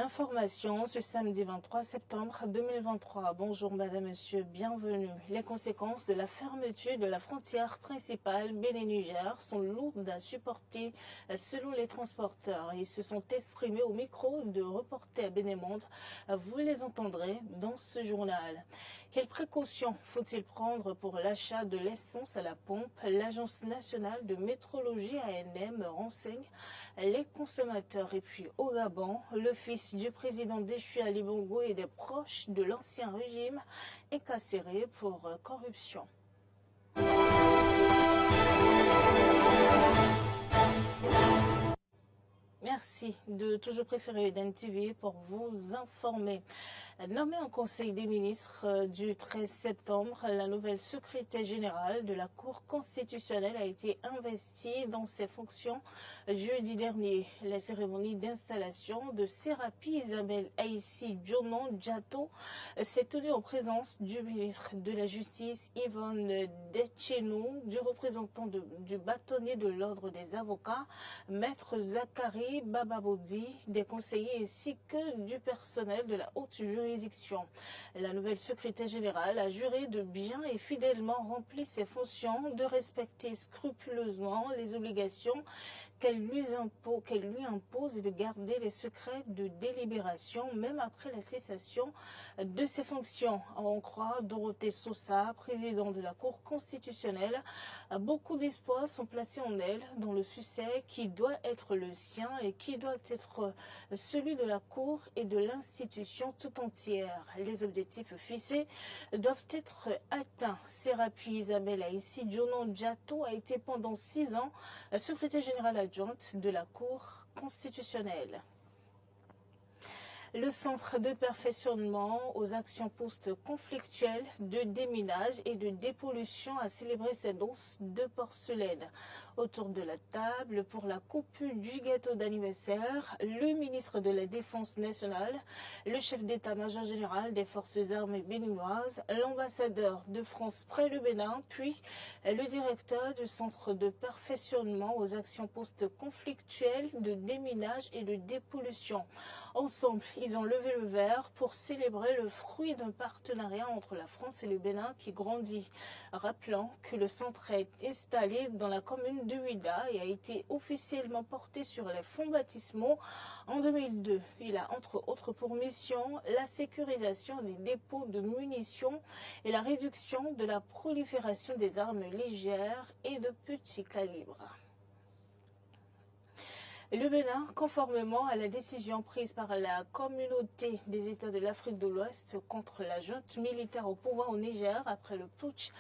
l'information ce samedi 23 septembre 2023. Bonjour madame, monsieur, bienvenue. Les conséquences de la fermeture de la frontière principale Bénin-Niger sont lourdes à supporter selon les transporteurs. Ils se sont exprimés au micro de Reporter Bénin-Monde. Vous les entendrez dans ce journal. Quelles précautions faut-il prendre pour l'achat de l'essence à la pompe? L'Agence nationale de métrologie ANM renseigne les consommateurs. Et puis au Gabon, le fils du président déchu Ali Bongo et des proches de l'ancien régime incarcérés pour corruption. Merci de toujours préférer Eden TV pour vous informer. Nommée en Conseil des ministres du 13 septembre, la nouvelle secrétaire générale de la Cour constitutionnelle a été investie dans ses fonctions jeudi dernier. La cérémonie d'installation de Serapi Isabelle Aïssi Djonon Djato s'est tenue en présence du ministre de la Justice Yvonne Detchenou, du représentant du bâtonnier de l'Ordre des avocats, Maître Zachary Bababodi, des conseillers ainsi que du personnel de la haute juridiction. La nouvelle secrétaire générale a juré de bien et fidèlement remplir ses fonctions, de respecter scrupuleusement les obligations qu'elle lui impose et de garder les secrets de délibération même après la cessation de ses fonctions. On croit Dorothée Sosa, présidente de la Cour constitutionnelle. Beaucoup d'espoirs sont placés en elle dans le succès qui doit être le sien et qui doit être celui de la Cour et de l'institution tout entière. Les objectifs fixés doivent être atteints. Serapi Isabelle Aïssi Djonon Djato a été pendant 6 ans secrétaire générale adjointe de la Cour constitutionnelle. Le centre de perfectionnement aux actions post-conflictuelles de déminage et de dépollution a célébré ses doses de porcelaine. Autour de la table, pour la coupe du gâteau d'anniversaire, le ministre de la Défense nationale, le chef d'état-major général des forces armées béninoises, l'ambassadeur de France près le Bénin, puis le directeur du centre de perfectionnement aux actions post-conflictuelles de déminage et de dépollution. Ensemble, ils ont levé le verre pour célébrer le fruit d'un partenariat entre la France et le Bénin qui grandit. Rappelant que le centre est installé dans la commune de Ouida et a été officiellement porté sur les fonds baptismaux en 2002. Il a entre autres pour mission la sécurisation des dépôts de munitions et la réduction de la prolifération des armes légères et de petits calibres. Le Bénin, conformément à la décision prise par la communauté des États de l'Afrique de l'Ouest contre la junte militaire au pouvoir au Niger après le putsch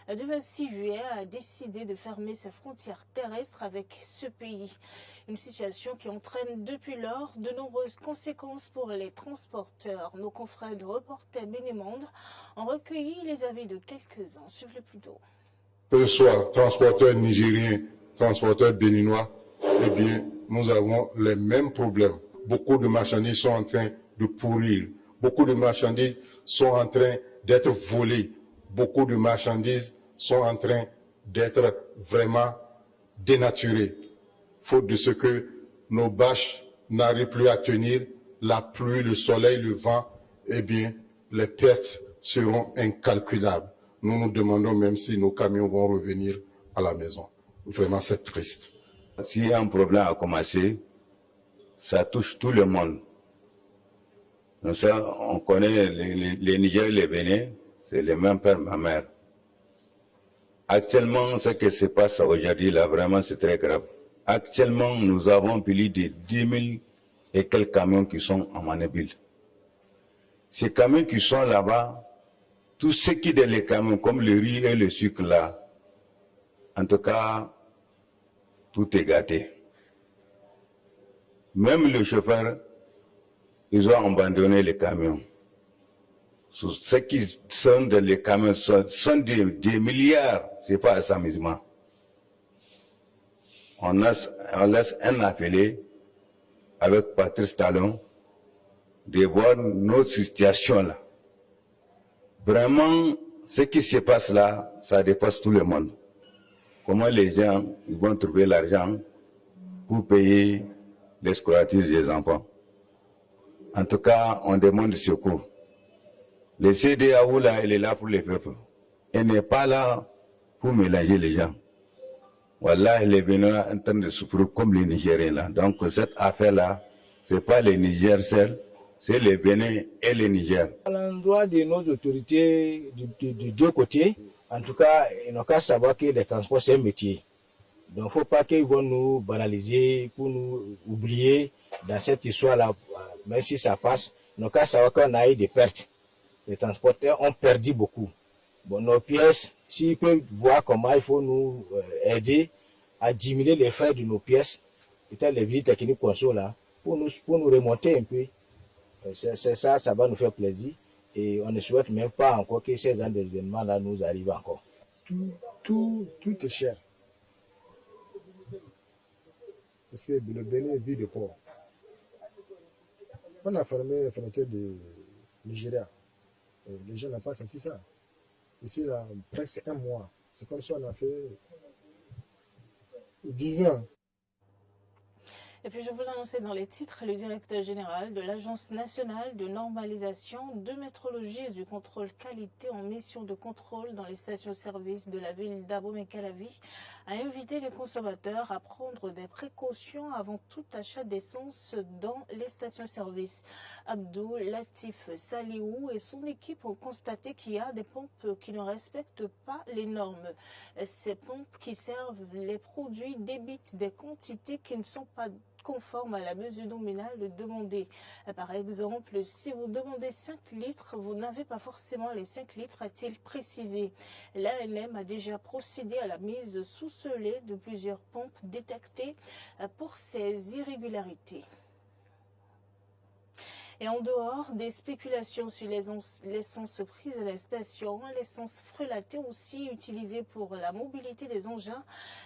du 26 juillet, a décidé de fermer ses frontières terrestres avec ce pays. Une situation qui entraîne depuis lors de nombreuses conséquences pour les transporteurs. Nos confrères de Reporter Bénin-Monde ont recueilli les avis de quelques-uns. Suivez-le plus tôt. Que ce soit transporteurs nigériens, transporteurs béninois, eh bien, nous avons les mêmes problèmes. Beaucoup de marchandises sont en train de pourrir. Beaucoup de marchandises sont en train d'être volées. Beaucoup de marchandises sont en train d'être vraiment dénaturées. Faute de ce que nos bâches n'arrivent plus à tenir, la pluie, le soleil, le vent, eh bien, les pertes seront incalculables. Nous nous demandons même si nos camions vont revenir à la maison. Vraiment, c'est triste. Si un problème a commencé, ça touche tout le monde. On connaît les Nigériens et les Bénin, c'est le même père, ma mère. Actuellement, ce qui se passe aujourd'hui, là, vraiment, c'est très grave. Actuellement, nous avons plus de 10 000 et quelques camions qui sont en Manébile. Ces camions qui sont là-bas, tout ce qui est dans les camions, comme le riz et le sucre là, en tout cas, tout est gâté. Même le chauffeur, ils ont abandonné les camions. Ceux qui sont dans les camions sont des milliards, c'est pas un amusement. On laisse un appelé avec Patrice Talon de voir notre situation là. Vraiment, ce qui se passe là, ça dépasse tout le monde. Comment les gens ils vont trouver l'argent pour payer les scolarités des enfants. En tout cas, on demande secours. Le CEDEAO, là, il est là pour les peuples. Il n'est pas là pour mélanger les gens. Voilà, les Béninois sont en train de souffrir comme les Nigériens là. Donc cette affaire-là, ce n'est pas les Niger seuls, c'est les Bénin et les Niger. À l'endroit de nos autorités de deux côtés, en tout cas, ils n'ont qu'à savoir que les transports, c'est un métier. Donc il ne faut pas qu'ils vont nous banaliser, pour nous oublier dans cette histoire-là. Même si ça passe, ils n'ont qu'à savoir qu'on a eu des pertes. Les transporteurs ont perdu beaucoup. Bon, nos pièces, s'ils peuvent voir comment il faut nous aider à diminuer les frais de nos pièces, peut-être les visites techniques conso là, pour nous remonter un peu. C'est ça, ça va nous faire plaisir. Et on ne souhaite même pas encore que ces gens d'événements-là nous arrivent encore. Tout est cher. Parce que le Bénin vit de port. On a fermé la frontière du Nigeria. Les gens n'ont pas senti ça. Ici, là, presque un mois. C'est comme ça qu'on a fait 10 ans. Et puis je vous l'annonçais dans les titres, le directeur général de l'Agence nationale de normalisation, de métrologie et du contrôle qualité en mission de contrôle dans les stations-service de la ville d'Abomey-Calavi a invité les consommateurs à prendre des précautions avant tout achat d'essence dans les stations-service. Abdou Latif Saliou et son équipe ont constaté qu'il y a des pompes qui ne respectent pas les normes. Ces pompes qui servent les produits débitent des quantités qui ne sont pas conforme à la mesure nominale demandée. Par exemple, si vous demandez 5 litres, vous n'avez pas forcément les 5 litres, a-t-il précisé. L'ANM a déjà procédé à la mise sous scellé de plusieurs pompes détectées pour ces irrégularités. Et en dehors des spéculations sur l'essence prise à la station, l'essence frelatée aussi utilisée pour la mobilité des engins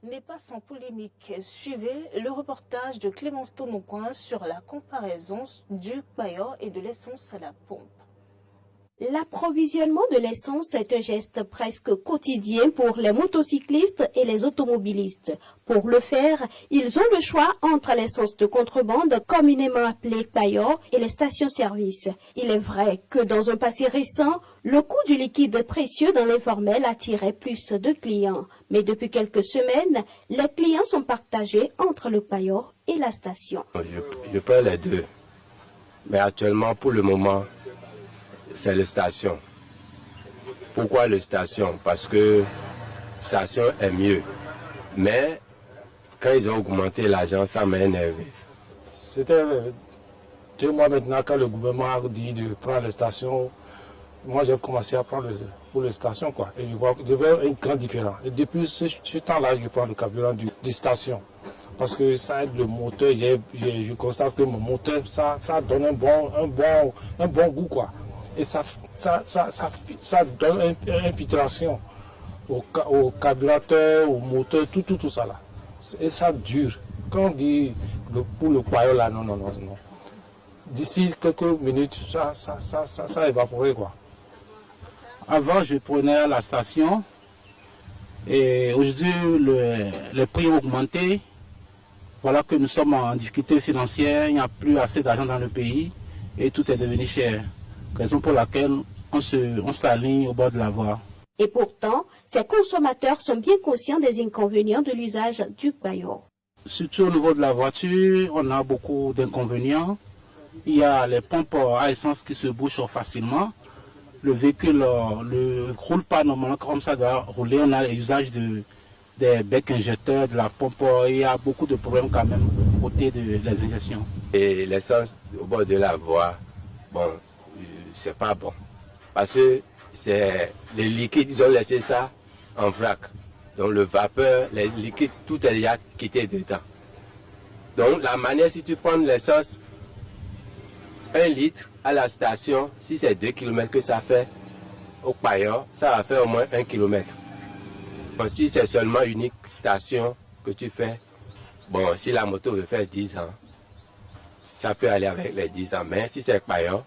n'est pas sans polémique. Suivez le reportage de Clémence Tonocoin sur la comparaison du paillot et de l'essence à la pompe. L'approvisionnement de l'essence est un geste presque quotidien pour les motocyclistes et les automobilistes. Pour le faire, ils ont le choix entre l'essence de contrebande, communément appelée paillot, et les stations-service. Il est vrai que dans un passé récent, le coût du liquide précieux dans l'informel attirait plus de clients. Mais depuis quelques semaines, les clients sont partagés entre le paillot et la station. Je prends les deux. Mais actuellement, pour le moment, c'est les stations. Pourquoi les stations? Parce que station est mieux. Mais quand ils ont augmenté l'argent, ça m'a énervé. C'était 2 mois maintenant quand le gouvernement a dit de prendre les stations. Moi, j'ai commencé à prendre pour les stations, quoi. Et je vois une grande différence. Et depuis ce temps-là, je prends le carburant des stations. Parce que ça aide le moteur. Je constate que mon moteur, ça donne un bon goût, quoi. Et ça donne une filtration au carburateur, au moteur, tout ça là. Et ça dure. Quand on dit pour le paillot là, non. D'ici quelques minutes, ça évaporé, quoi. Avant, je prenais à la station et aujourd'hui, les prix ont augmenté. Voilà que nous sommes en difficulté financière, il n'y a plus assez d'argent dans le pays et tout est devenu cher. Raison pour laquelle on s'aligne au bord de la voie. Et pourtant, ces consommateurs sont bien conscients des inconvénients de l'usage du paillot. Surtout au niveau de la voiture, on a beaucoup d'inconvénients. Il y a les pompes à essence qui se bouchent facilement. Le véhicule ne roule pas normalement comme ça doit rouler. On a l'usage des becs injecteurs, de la pompe. Il y a beaucoup de problèmes quand même côté des injections. Et l'essence au bord de la voie, bon, c'est pas bon. Parce que c'est les liquides, ils ont laissé ça en vrac. Donc le vapeur, les liquides, tout est déjà quitté dedans. Donc la manière, si tu prends l'essence, 1 litre à la station, si c'est 2 km que ça fait, au paillot, ça va faire au moins 1 km. Bon, si c'est seulement une station que tu fais, bon, si la moto veut faire 10 ans, ça peut aller avec les 10 ans. Mais si c'est paillot,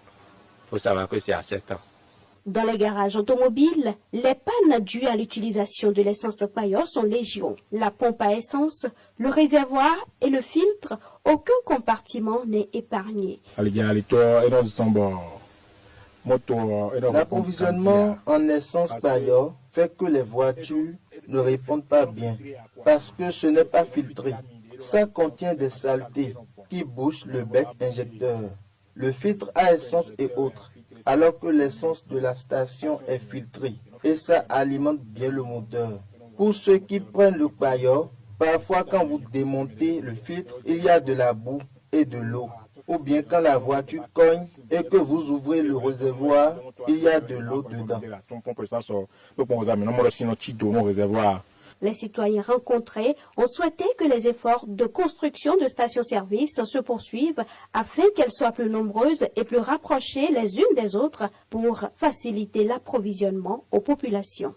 il faut savoir que c'est à 7 ans. Dans les garages automobiles, les pannes dues à l'utilisation de l'essence Payot sont légion. La pompe à essence, le réservoir et le filtre, aucun compartiment n'est épargné. L'approvisionnement en essence Payot fait que les voitures ne répondent pas bien parce que ce n'est pas filtré. Ça contient des saletés qui bouchent le bec injecteur, le filtre à essence et autres, alors que l'essence de la station est filtrée et ça alimente bien le moteur. Pour ceux qui prennent le Payot, parfois quand vous démontez le filtre, il y a de la boue et de l'eau. Ou bien quand la voiture cogne et que vous ouvrez le réservoir, il y a de l'eau dedans. Les citoyens rencontrés ont souhaité que les efforts de construction de stations-service se poursuivent afin qu'elles soient plus nombreuses et plus rapprochées les unes des autres pour faciliter l'approvisionnement aux populations.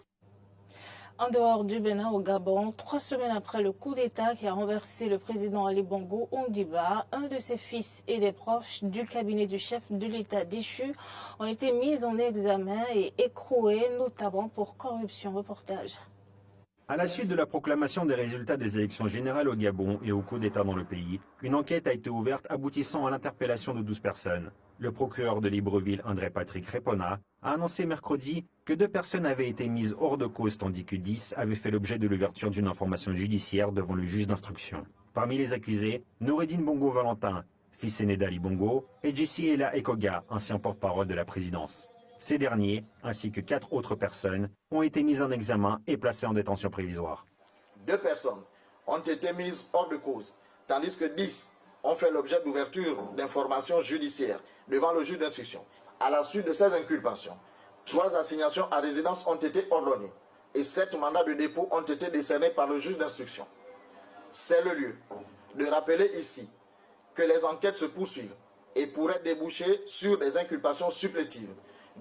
En dehors du Bénin au Gabon, 3 semaines après le coup d'État qui a renversé le président Ali Bongo Ondimba, un de ses fils et des proches du cabinet du chef de l'État déchu ont été mis en examen et écroués, notamment pour corruption. Reportage. À la suite de la proclamation des résultats des élections générales au Gabon et au coup d'État dans le pays, une enquête a été ouverte aboutissant à l'interpellation de 12 personnes. Le procureur de Libreville, André-Patrick Repona, a annoncé mercredi que 2 personnes avaient été mises hors de cause tandis que 10 avaient fait l'objet de l'ouverture d'une information judiciaire devant le juge d'instruction. Parmi les accusés, Noureddine Bongo Valentin, fils aîné d'Ali Bongo, et Jessie Ella Ekoga, ancien porte-parole de la présidence. Ces derniers, ainsi que 4 autres personnes, ont été mises en examen et placées en détention prévisoire. 2 personnes ont été mises hors de cause, tandis que 10 ont fait l'objet d'ouverture d'informations judiciaires devant le juge d'instruction. À la suite de ces inculpations, 3 assignations à résidence ont été ordonnées et 7 mandats de dépôt ont été décernés par le juge d'instruction. C'est le lieu de rappeler ici que les enquêtes se poursuivent et pourraient déboucher sur des inculpations supplétives.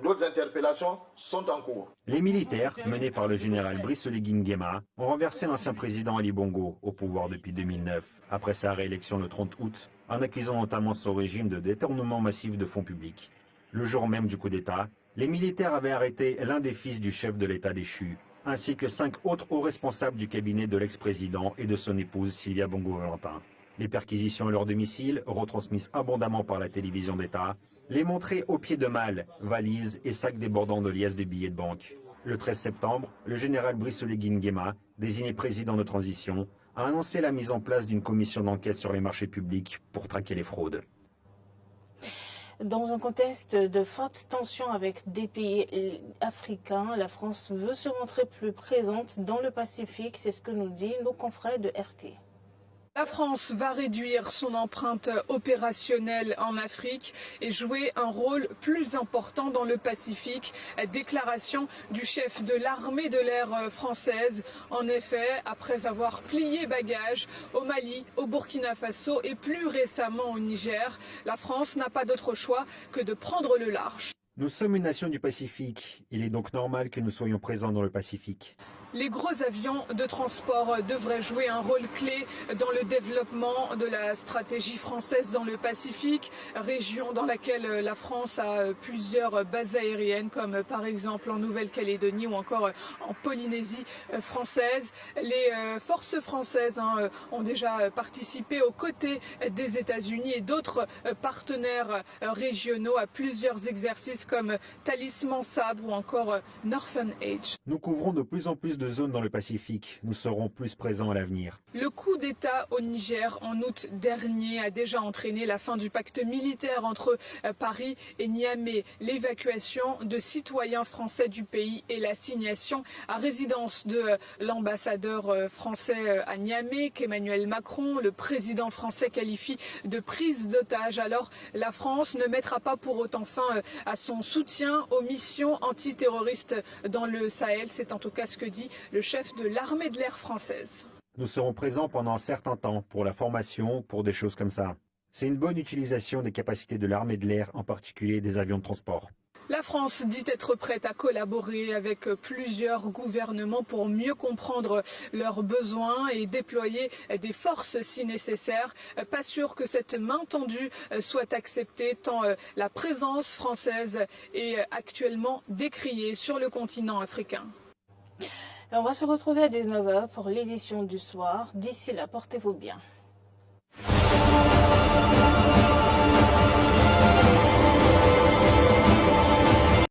D'autres interpellations sont en cours. Les militaires, menés par le général Brice Oligui Nguema, ont renversé l'ancien président Ali Bongo au pouvoir depuis 2009, après sa réélection le 30 août, en accusant notamment son régime de détournement massif de fonds publics. Le jour même du coup d'État, les militaires avaient arrêté l'un des fils du chef de l'État déchu, ainsi que 5 autres hauts responsables du cabinet de l'ex-président et de son épouse Sylvia Bongo Valentin. Les perquisitions à leur domicile, retransmises abondamment par la télévision d'État, les montraient au pied de malles, valises et sacs débordant de liasses de billets de banque. Le 13 septembre, le général Brice Oligui Nguema, désigné président de transition, a annoncé la mise en place d'une commission d'enquête sur les marchés publics pour traquer les fraudes. Dans un contexte de forte tension avec des pays africains, la France veut se montrer plus présente dans le Pacifique, c'est ce que nous disent nos confrères de RT. La France va réduire son empreinte opérationnelle en Afrique et jouer un rôle plus important dans le Pacifique. Déclaration du chef de l'armée de l'air française. En effet, après avoir plié bagages au Mali, au Burkina Faso et plus récemment au Niger, la France n'a pas d'autre choix que de prendre le large. Nous sommes une nation du Pacifique. Il est donc normal que nous soyons présents dans le Pacifique. Les gros avions de transport devraient jouer un rôle clé dans le développement de la stratégie française dans le Pacifique, région dans laquelle la France a plusieurs bases aériennes, comme par exemple en Nouvelle-Calédonie ou encore en Polynésie française. Les forces françaises ont déjà participé aux côtés des États-Unis et d'autres partenaires régionaux à plusieurs exercices comme Talisman Sabre ou encore Northern Edge. Nous couvrons de plus en plus de zones dans le Pacifique. Nous serons plus présents à l'avenir. Le coup d'État au Niger en août dernier a déjà entraîné la fin du pacte militaire entre Paris et Niamey, l'évacuation de citoyens français du pays et l'assignation à résidence de l'ambassadeur français à Niamey, qu'Emmanuel Macron, le président français, qualifie de prise d'otage. Alors la France ne mettra pas pour autant fin à son soutien aux missions antiterroristes dans le Sahel. C'est en tout cas ce que dit le chef de l'armée de l'air française. Nous serons présents pendant un certain temps pour la formation, pour des choses comme ça. C'est une bonne utilisation des capacités de l'armée de l'air, en particulier des avions de transport. La France dit être prête à collaborer avec plusieurs gouvernements pour mieux comprendre leurs besoins et déployer des forces si nécessaire. Pas sûr que cette main tendue soit acceptée tant la présence française est actuellement décriée sur le continent africain. Et on va se retrouver à 19h pour l'édition du soir. D'ici là, portez-vous bien.